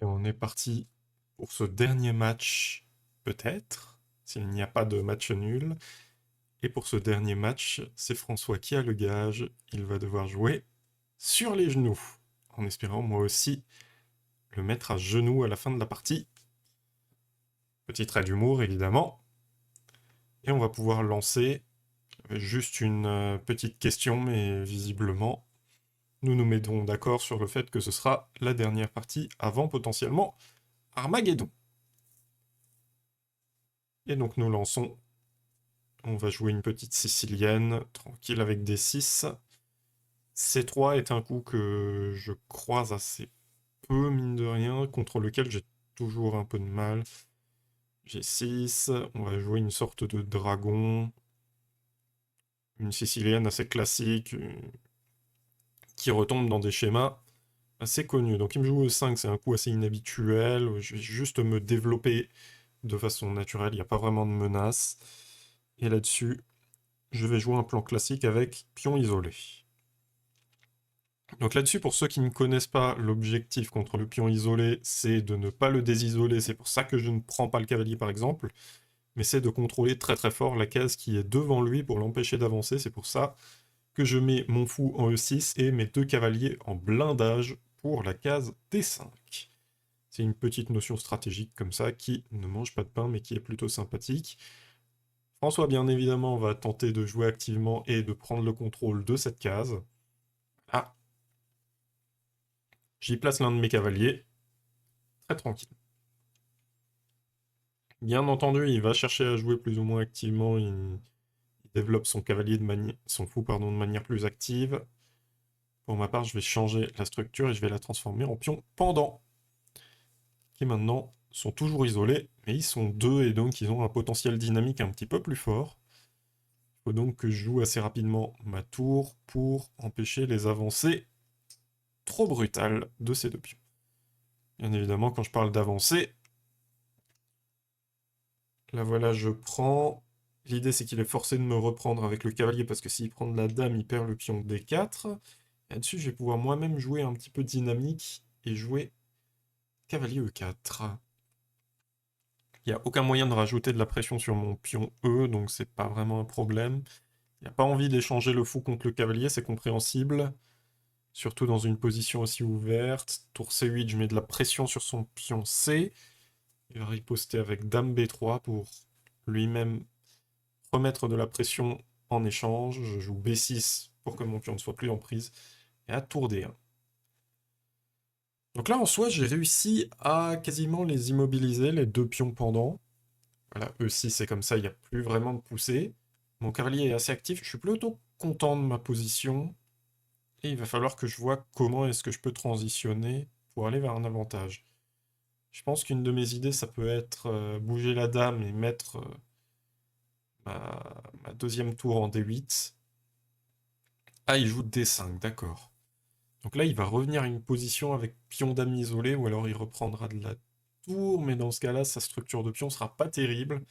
Et on est parti pour ce dernier match, peut-être, s'il n'y a pas de match nul. Et pour ce dernier match, c'est François qui a le gage. Il va devoir jouer sur les genoux, en espérant moi aussi le mettre à genoux à la fin de la partie. Petit trait d'humour, évidemment. Et on va pouvoir lancer juste une petite question, mais visiblement, nous nous mettons d'accord sur le fait que ce sera la dernière partie avant potentiellement Armageddon. Et donc nous lançons. On va jouer une petite sicilienne, tranquille avec des 6. C3 est un coup que je croise assez peu, mine de rien, contre lequel j'ai toujours un peu de mal. G6, on va jouer une sorte de dragon. Une sicilienne assez classique, qui retombe dans des schémas assez connus. Donc il me joue E5, c'est un coup assez inhabituel. Je vais juste me développer de façon naturelle, il n'y a pas vraiment de menace. Et là-dessus, je vais jouer un plan classique avec pion isolé. Donc là-dessus, pour ceux qui ne connaissent pas, l'objectif contre le pion isolé, c'est de ne pas le désisoler. C'est pour ça que je ne prends pas le cavalier par exemple, mais c'est de contrôler très très fort la case qui est devant lui pour l'empêcher d'avancer. C'est pour ça que je mets mon fou en E6 et mes deux cavaliers en blindage pour la case D5. C'est une petite notion stratégique comme ça qui ne mange pas de pain mais qui est plutôt sympathique. François, bien évidemment, va tenter de jouer activement et de prendre le contrôle de cette case. Ah, j'y place l'un de mes cavaliers. Très tranquille. Bien entendu, il va chercher à jouer plus ou moins activement. Il développe son cavalier son fou pardon, de manière plus active. Pour ma part, je vais changer la structure et je vais la transformer en pion pendant. Qui maintenant sont toujours isolés, mais ils sont deux et donc ils ont un potentiel dynamique un petit peu plus fort. Il faut donc que je joue assez rapidement ma tour pour empêcher les avancées trop brutales de ces deux pions. Bien évidemment, quand je parle d'avancée, là voilà, je prends. L'idée, c'est qu'il est forcé de me reprendre avec le cavalier, parce que s'il prend de la dame, il perd le pion D4. Et là-dessus, je vais pouvoir moi-même jouer un petit peu dynamique et jouer cavalier E4. Il n'y a aucun moyen de rajouter de la pression sur mon pion E, donc c'est pas vraiment un problème. Il n'y a pas envie d'échanger le fou contre le cavalier, c'est compréhensible. Surtout dans une position aussi ouverte. Tour C8, je mets de la pression sur son pion C. Il va riposter avec dame B3 pour lui-même remettre de la pression en échange. Je joue B6 pour que mon pion ne soit plus en prise. Et à tour D1. Donc là, en soi, j'ai réussi à quasiment les immobiliser, les deux pions pendant. Voilà, E6, c'est comme ça, il n'y a plus vraiment de poussée. Mon cavalier est assez actif, je suis plutôt content de ma position. Et il va falloir que je vois comment est-ce que je peux transitionner pour aller vers un avantage. Je pense qu'une de mes idées, ça peut être bouger la dame et mettre ma deuxième tour en D8. Ah, il joue D5, d'accord. Donc là, il va revenir à une position avec pion dame isolé, ou alors il reprendra de la tour, mais dans ce cas-là, sa structure de pion sera pas terrible.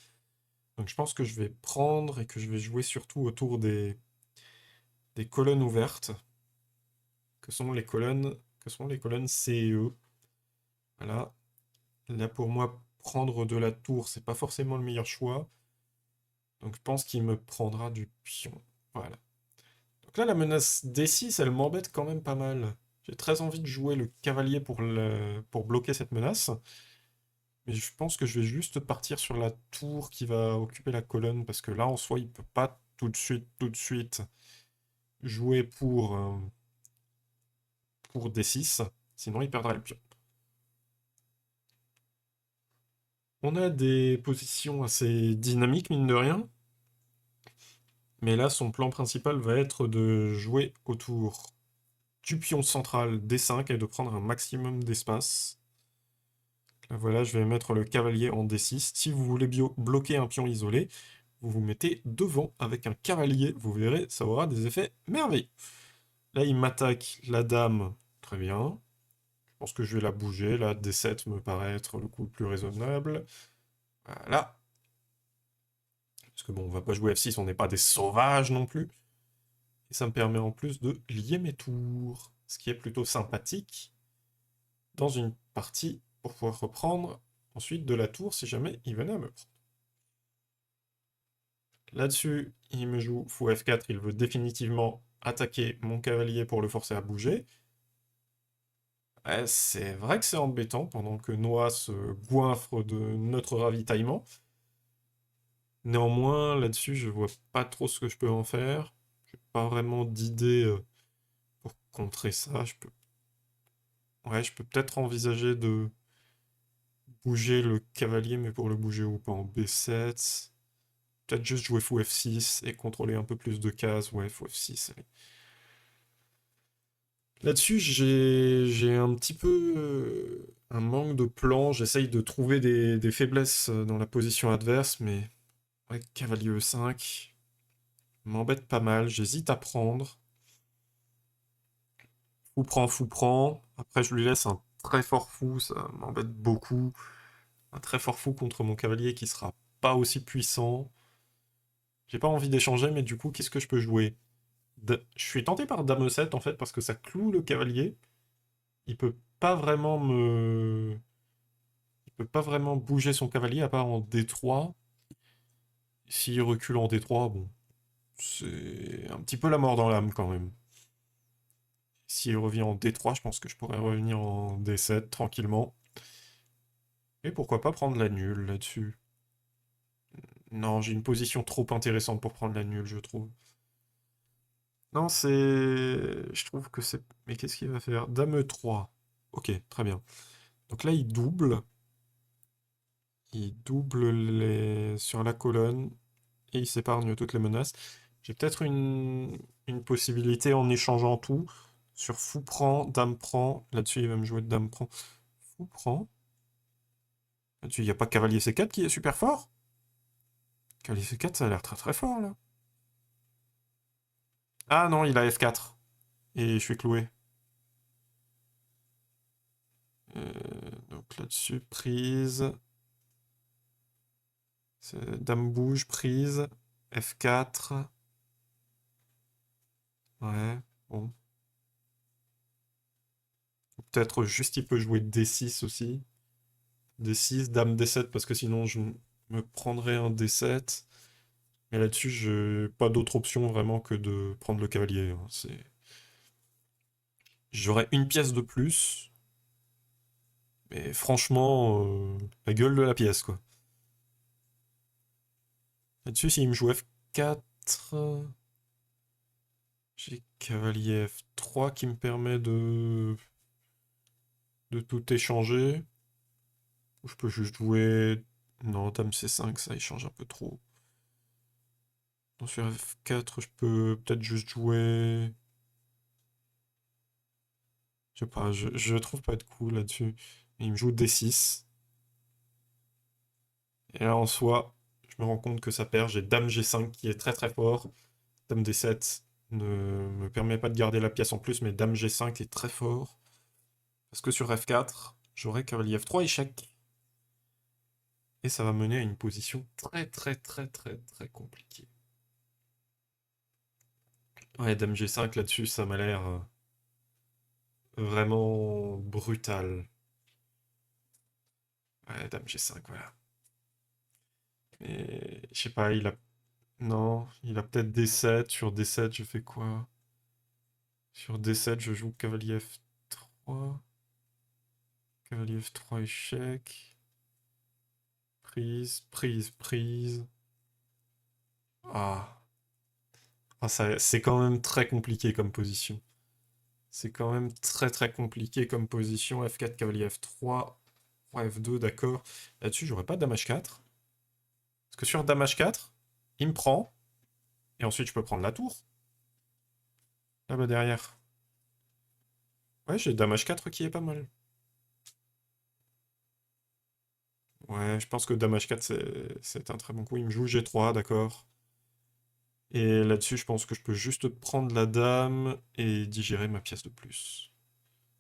Donc je pense que je vais prendre et que je vais jouer surtout autour des colonnes ouvertes, que sont les colonnes C et E. Voilà. Là, pour moi, prendre de la tour, c'est pas forcément le meilleur choix. Donc je pense qu'il me prendra du pion. Voilà. Donc là, la menace D6, elle m'embête quand même pas mal. J'ai très envie de jouer le cavalier pour bloquer cette menace. Mais je pense que je vais juste partir sur la tour qui va occuper la colonne, parce que là, en soi, il peut pas tout de suite, jouer pour D6, sinon il perdra le pion. On a des positions assez dynamiques, mine de rien. Mais là, son plan principal va être de jouer autour du pion central D5 et de prendre un maximum d'espace. Là, voilà, je vais mettre le cavalier en D6. Si vous voulez bloquer un pion isolé, vous vous mettez devant avec un cavalier. Vous verrez, ça aura des effets merveilleux. Là, il m'attaque la dame. Très bien. Je pense que je vais la bouger. Là, D7 me paraît être le coup le plus raisonnable. Voilà. Parce que bon, on va pas jouer F6, on n'est pas des sauvages non plus. Et ça me permet en plus de lier mes tours. Ce qui est plutôt sympathique dans une partie pour pouvoir reprendre ensuite de la tour si jamais il venait à me prendre. Là-dessus, il me joue fou F4, il veut définitivement attaquer mon cavalier pour le forcer à bouger. Ouais, c'est vrai que c'est embêtant pendant que Noah se goinfre de notre ravitaillement. Néanmoins, là-dessus, je vois pas trop ce que je peux en faire. J'ai pas vraiment d'idée pour contrer ça. Ouais, je peux peut-être envisager de bouger le cavalier, mais pour le bouger ou pas en B7. Peut-être juste jouer fou F6 et contrôler un peu plus de cases. Ouais, fou F6, allez. Là-dessus, j'ai un petit peu un manque de plan. J'essaye de trouver des faiblesses dans la position adverse, mais ouais, cavalier E5 m'embête pas mal. J'hésite à prendre. Fou prend, fou prend. Après, je lui laisse un très fort fou, ça m'embête beaucoup. Un très fort fou contre mon cavalier qui sera pas aussi puissant. J'ai pas envie d'échanger, mais du coup, qu'est-ce que je peux jouer? Je suis tenté par Dame E7 en fait, parce que ça cloue le cavalier. Il peut pas vraiment me. Il peut pas vraiment bouger son cavalier à part en D3. S'il recule en D3, bon, c'est un petit peu la mort dans l'âme quand même. S'il revient en D3, je pense que je pourrais revenir en D7 tranquillement. Et pourquoi pas prendre la nulle là-dessus? Non, j'ai une position trop intéressante pour prendre la nulle, je trouve. Non, c'est... Je trouve que c'est... Mais qu'est-ce qu'il va faire? Dame E3. Ok, très bien. Donc là, il double. Il double sur la colonne. Et il s'épargne toutes les menaces. J'ai peut-être une possibilité en échangeant tout. Sur fou prend, dame prend. Là-dessus, il va me jouer de dame prend. Fou prend. Là-dessus, il n'y a pas cavalier C4 qui est super fort? Cavalier C4, ça a l'air très très fort, là. Ah non, il a F4. Et je suis cloué. Euh, donc là-dessus, prise. Dame bouge, prise. F4. Ouais, bon. Peut-être juste il peut jouer D6 aussi. D6, dame D7, parce que sinon je me prendrais un D7. Mais là-dessus, j'ai pas d'autre option vraiment que de prendre le cavalier, hein. J'aurais une pièce de plus. Mais franchement, la gueule de la pièce, quoi. Là-dessus, s'il me joue F4, j'ai cavalier F3 qui me permet de tout échanger. Ou je peux juste jouer... Non, dame C5, ça échange un peu trop. Donc sur F4, je peux peut-être juste jouer... Je sais pas, je trouve pas être cool là-dessus. Il me joue D6. Et là, en soi, je me rends compte que ça perd. J'ai dame G5 qui est très très fort. Dame D7 ne me permet pas de garder la pièce en plus, mais dame G5 est très fort. Parce que sur F4, j'aurai cavalier F3 échec. Et ça va mener à une position très très très très très compliquée. Ouais, dame G5 là-dessus, ça m'a l'air vraiment brutal. Ouais, dame G5, voilà. Mais je sais pas, il a... Non, il a peut-être D7. Sur D7, je fais quoi? Sur D7, je joue cavalier F3. Cavalier F3 échec. Prise, prise, prise. Ah. Ah, c'est quand même très compliqué comme position. C'est quand même très très compliqué comme position. F4, cavalier F3. Roi F2, d'accord. Là-dessus, j'aurais pas dame H4. Parce que sur dame H4, il me prend. Et ensuite, je peux prendre la tour. Là-bas derrière. Ouais, j'ai dame H4 qui est pas mal. Ouais, je pense que dame H4, c'est un très bon coup. Il me joue G3, d'accord. Et là-dessus, je pense que je peux juste prendre la dame et digérer ma pièce de plus.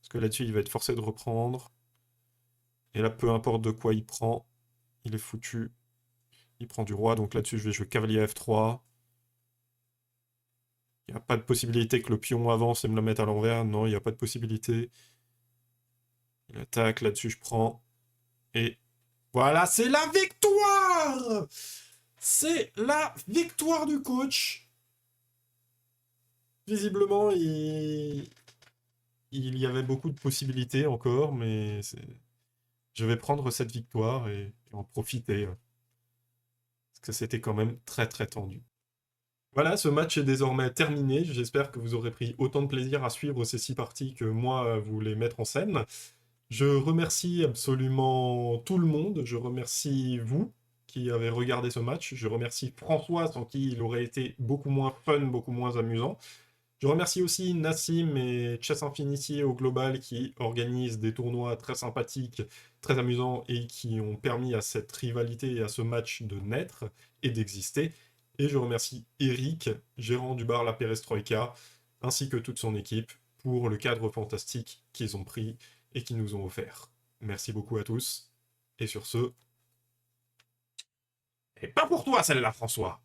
Parce que là-dessus, il va être forcé de reprendre. Et là, peu importe de quoi il prend, il est foutu. Il prend du roi, donc là-dessus, je vais jouer cavalier F3. Il n'y a pas de possibilité que le pion avance et me le mette à l'envers. Non, il n'y a pas de possibilité. Il attaque, là-dessus, je prends. Et voilà, c'est la victoire! C'est la victoire du coach. Visiblement, il y avait beaucoup de possibilités encore, mais je vais prendre cette victoire et en profiter, parce que c'était quand même très très tendu. Voilà, ce match est désormais terminé. J'espère que vous aurez pris autant de plaisir à suivre ces 6 parties que moi à vous les mettre en scène. Je remercie absolument tout le monde. Je remercie vous qui avez regardé ce match. Je remercie François, sans qui il aurait été beaucoup moins fun, beaucoup moins amusant. Je remercie aussi Nassim et Chess Infinity au global qui organisent des tournois très sympathiques, très amusants et qui ont permis à cette rivalité et à ce match de naître et d'exister. Et je remercie Eric, gérant du bar La Perestroïka, ainsi que toute son équipe pour le cadre fantastique qu'ils ont pris et qu'ils nous ont offert. Merci beaucoup à tous. Et sur ce, et pas pour toi celle-là, François!